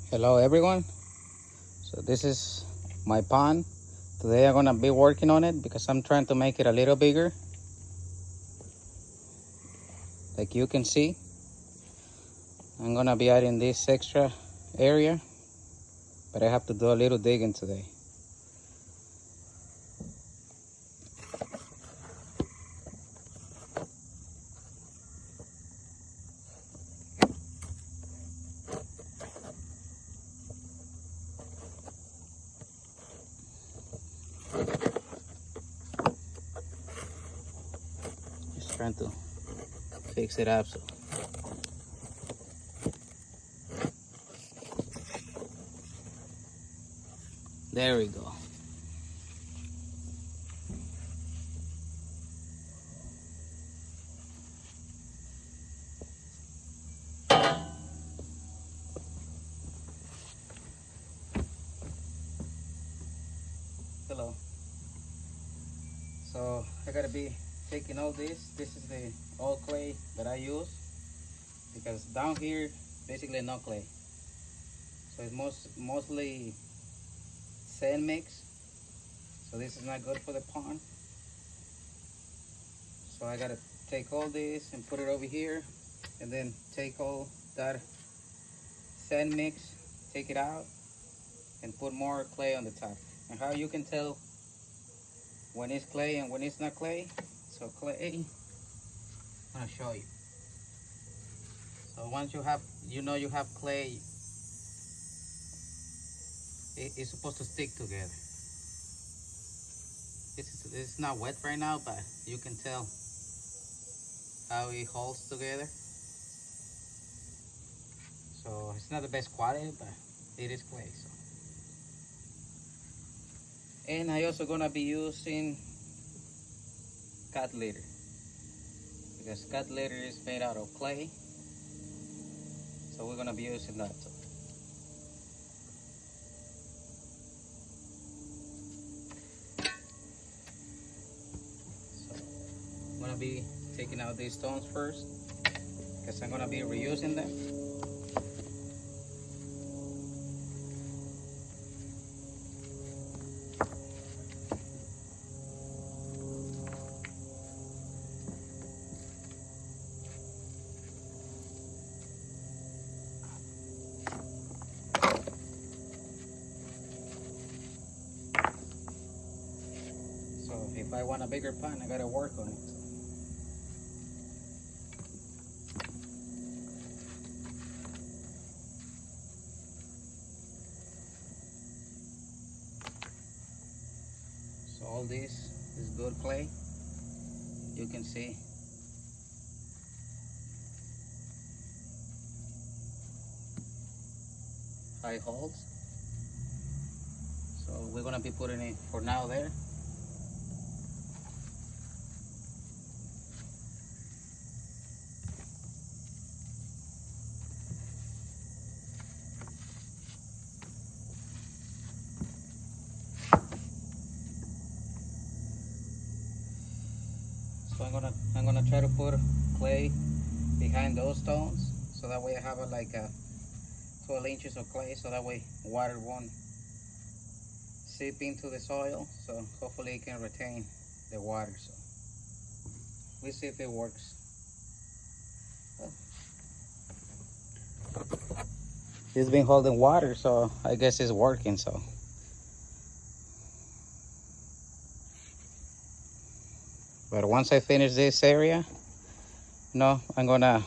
Hello everyone. So this is my pond. Today I'm gonna be working on it because I'm trying to make it a little bigger. Like you can see, I'm gonna be adding this extra area, but I have to do a little digging today. Just trying to fix it up. So there we go. Hello. So I gotta be taking all this. This is the all clay that I use because down here basically no clay. So it's mostly sand mix. So this is not good for the pond. So I gotta take all this and put it over here, and then take all that sand mix, take it out, and put more clay on the top. And how you can tell when it's clay and when it's not clay? So clay, I'm gonna show you. So once you have, you have clay, it's supposed to stick together. It's not wet right now, but you can tell how it holds together. So it's not the best quality, but it is clay. So. And I also gonna be using cat litter because cat litter is made out of clay. So we're gonna be using that. So I'm gonna be taking out these stones first because I'm gonna be reusing them. So if I want a bigger pond, I gotta work on it. So all this is good clay. You can see how it holds. So we're gonna be putting it for now there. So I'm gonna try to put clay behind those stones, so that way I have like a 12 inches of clay, so that way water won't seep into the soil. So hopefully it can retain the water. So we'll see if it works. It's been holding water, so I guess it's working. So but once I finish this area, I'm gonna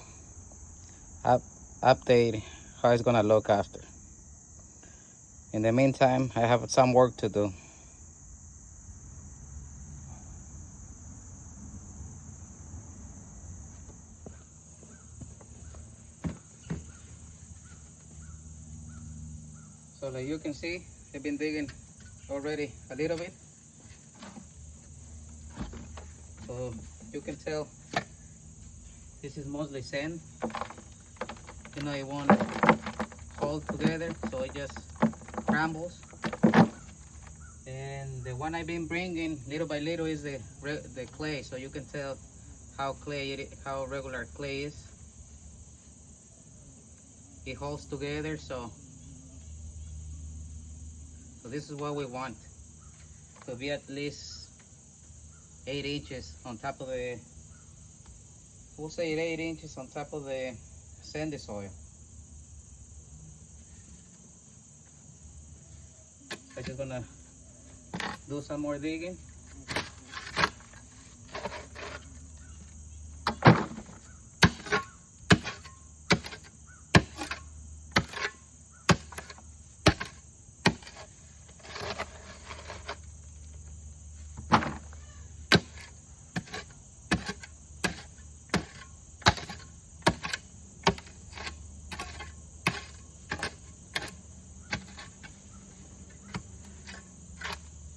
update how it's gonna look after. In the meantime, I have some work to do. So like you can see, I've been digging already a little bit. So you can tell this is mostly sand. It won't hold together, so it just crumbles. And the one I've been bringing little by little is the clay, so you can tell how how regular clay is. It holds together, so So this is what we want, to be at least 8 inches on top of the, we'll say 8 inches on top of the sandy soil. I'm just gonna do some more digging.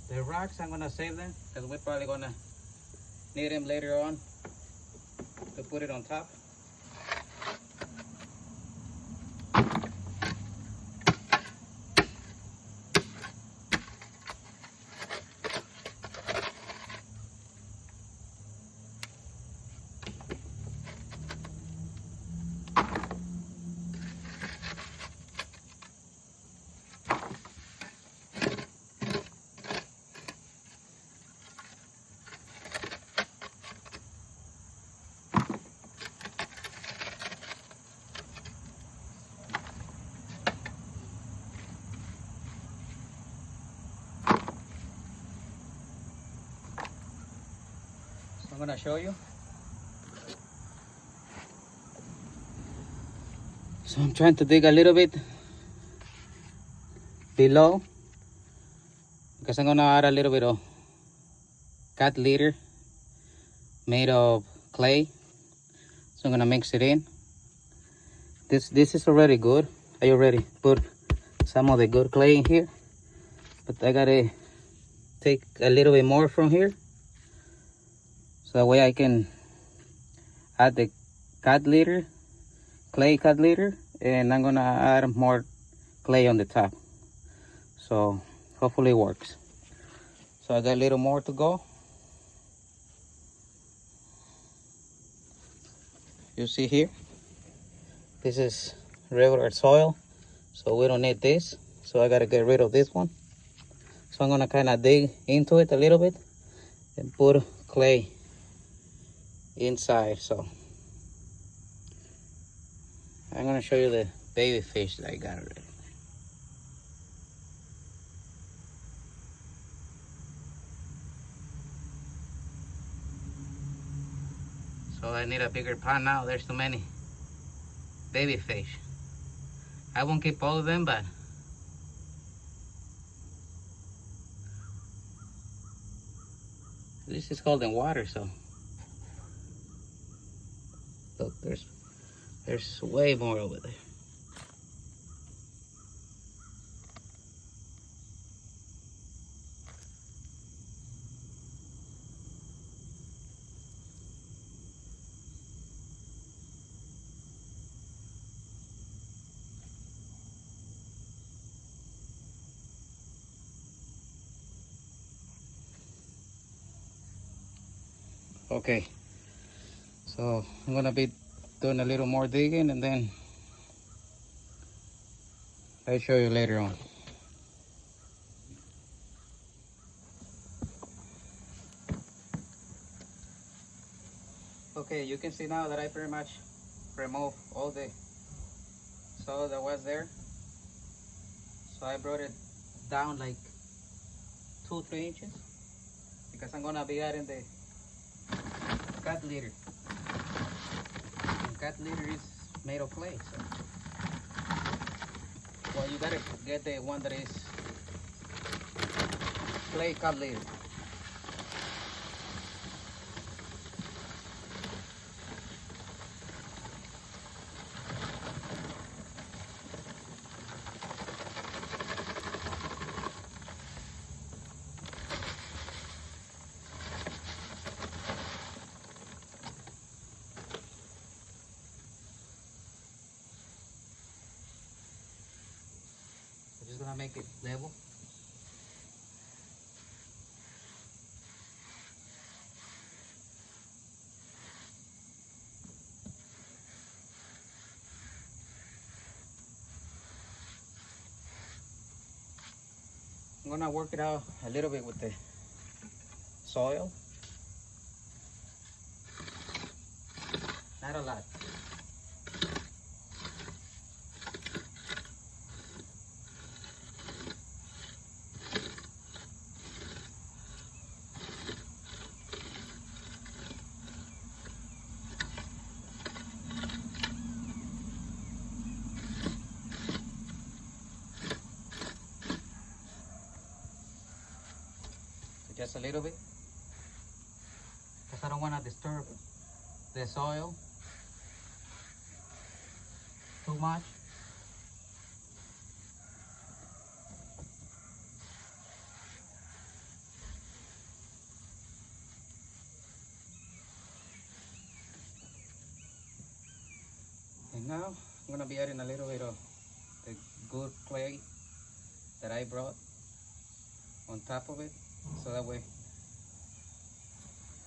The rocks, I'm gonna save them because we're probably gonna need them later on to put it on top. So I'm gonna show you. So I'm trying to dig a little bit below because I'm gonna add a little bit of cat litter made of clay. So I'm gonna mix it in. This is already good. I already put some of the good clay in here, but I gotta take a little bit more from here so that way I can add the cat litter, clay cat litter, and I'm gonna add more clay on the top. So hopefully it works. So I got a little more to go. You see here, this is regular soil, so we don't need this. So I gotta get rid of this one. So I'm gonna kind of dig into it a little bit and put clay inside. So I'm gonna show you the baby fish that I got already. So I need a bigger pond now. There's too many baby fish. I won't keep all of them, but at least it's cold in water. So look, there's way more over there. Okay, so I'm gonna be doing a little more digging and then I'll show you later on. Okay, you can see now that I pretty much removed all the soil that was there. So I brought it down like 2-3 inches because I'm gonna be adding the cat litter. And cat litter is made of clay, so well, you gotta get the one that is clay cat litter. I'm just gonna make it level. I'm gonna work it out a little bit with the soil. Not a lot. So just a little bit. Because I don't want to disturb the soil too much. And now I'm gonna be adding a little bit of the good clay that I brought on top of it, so that way,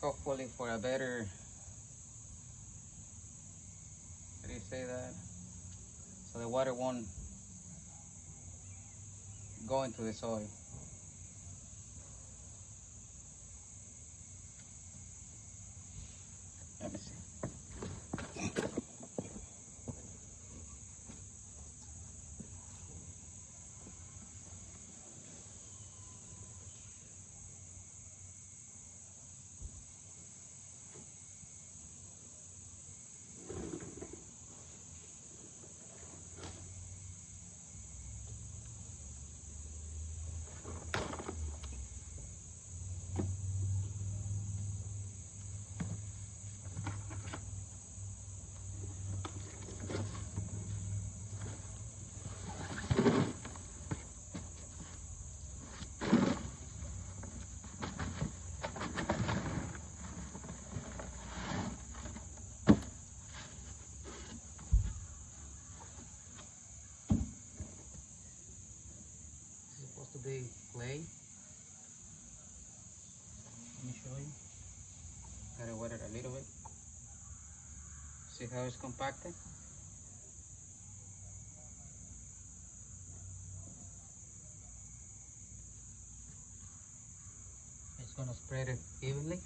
hopefully for a better, how do you say that? So the water won't go into the soil. Let me see. It's supposed to be clay. Let me show you. Gotta wet it a little bit. See how it's compacted? It's gonna spread it evenly.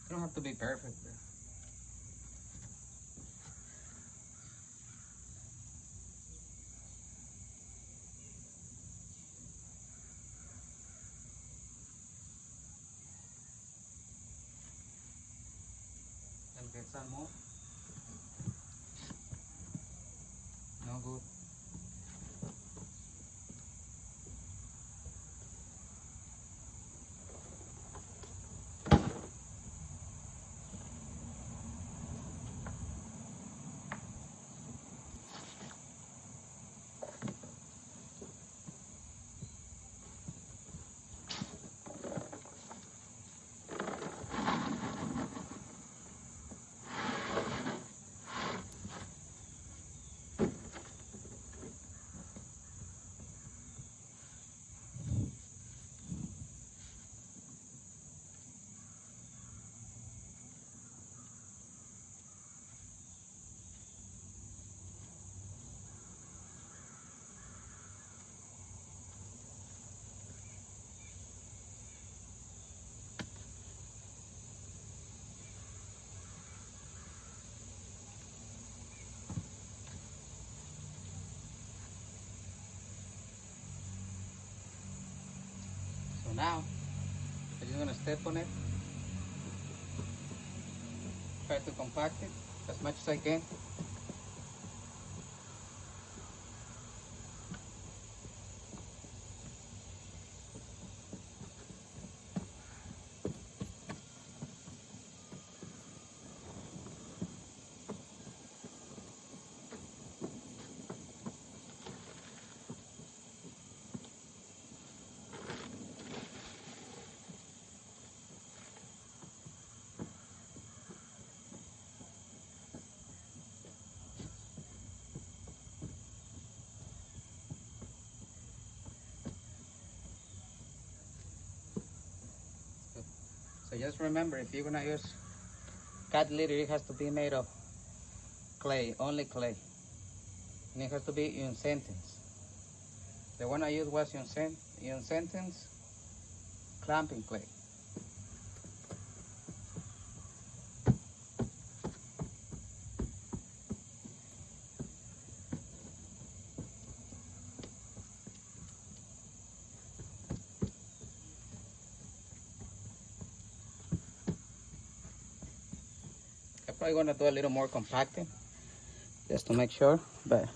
You don't have to be perfect. I'll get some more. No good. So now, I'm just gonna step on it. Try to compact it as much as I can. So just remember, if you're gonna use cat litter, it has to be made of clay, only clay. And it has to be in sentence. The one I used was in sentence clamping clay. I'm probably gonna do a little more compacting just to make sure, but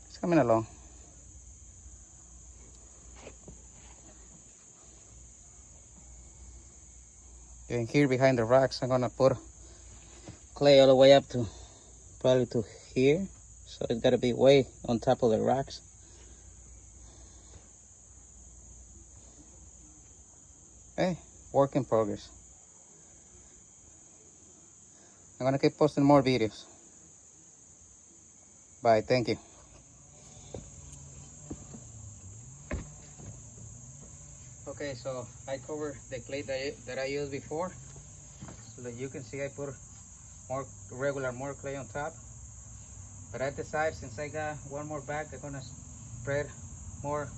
it's coming along. And here behind the racks, I'm gonna put clay all the way up to probably to here. So it's gotta be way on top of the racks. Hey, work in progress. I'm gonna keep posting more videos. Bye, thank you. Okay, so I covered the clay that I used before. So that you can see I put more clay on top. But at the side, since I got one more bag, I'm gonna spread more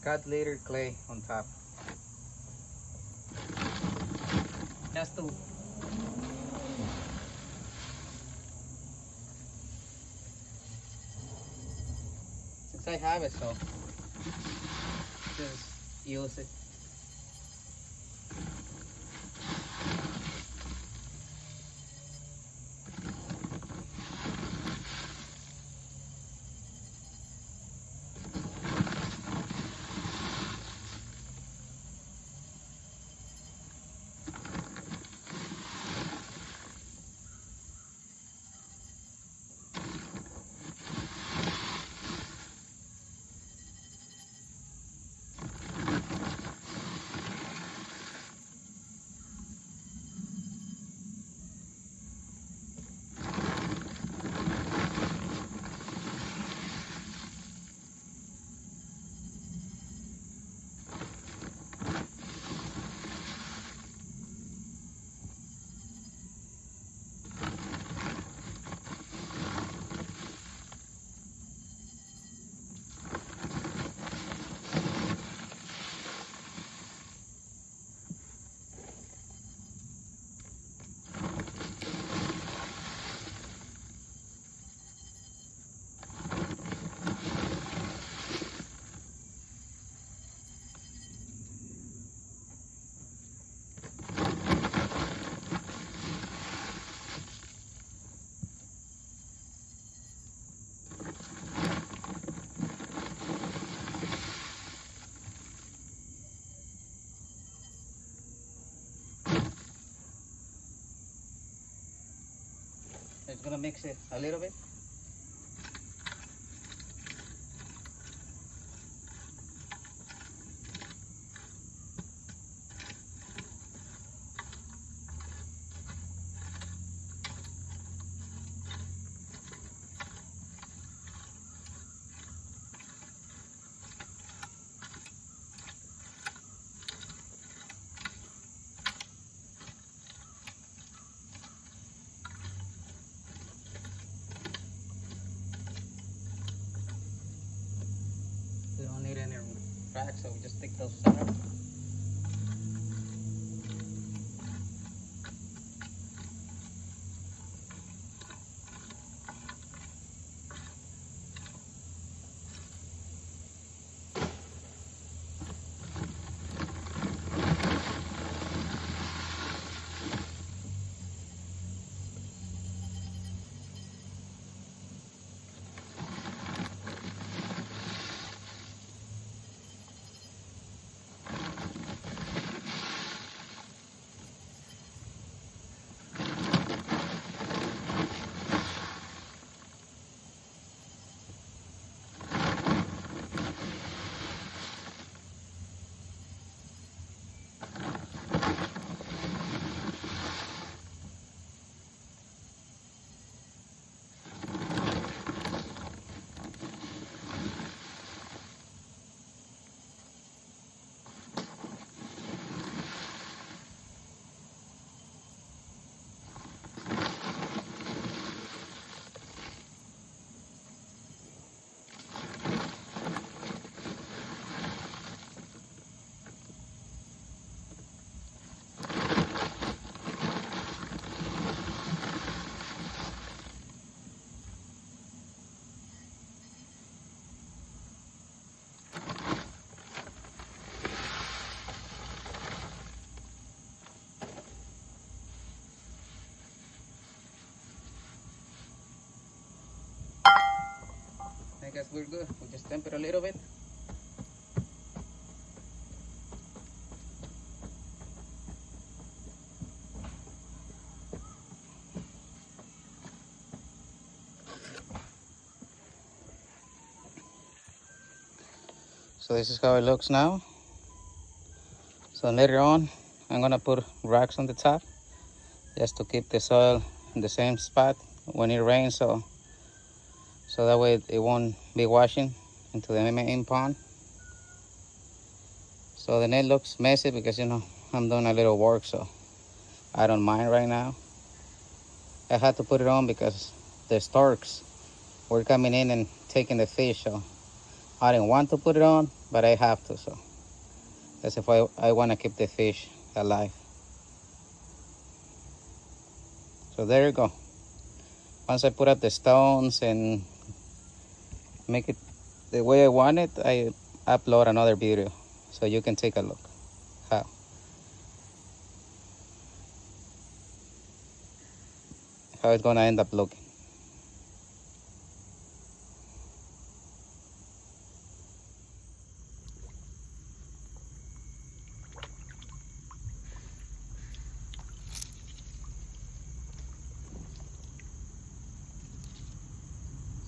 cat litter clay on top. Just to since I have it, so just use it. It's gonna mix it a little bit. We don't need any racks, so we just take those out. guess we're good. We'll just temper a little bit. So this is how it looks now. So later on, I'm gonna put rocks on the top just to keep the soil in the same spot when it rains, so that way it won't be washing into the main pond. So the net looks messy because, you know, I'm doing a little work, so I don't mind right now. I had to put it on because the storks were coming in and taking the fish, so I didn't want to put it on, but I have to, so that's if I want to keep the fish alive. So there you go. Once I put up the stones and make it the way I want it, I upload another video so you can take a look how it's gonna end up looking.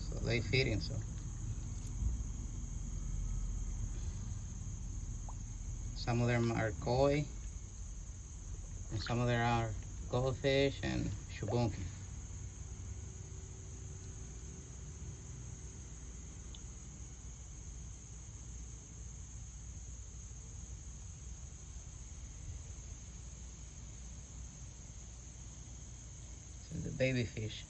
So they feeding, so some of them are koi, and some of them are goldfish and shubunki. So the baby fish.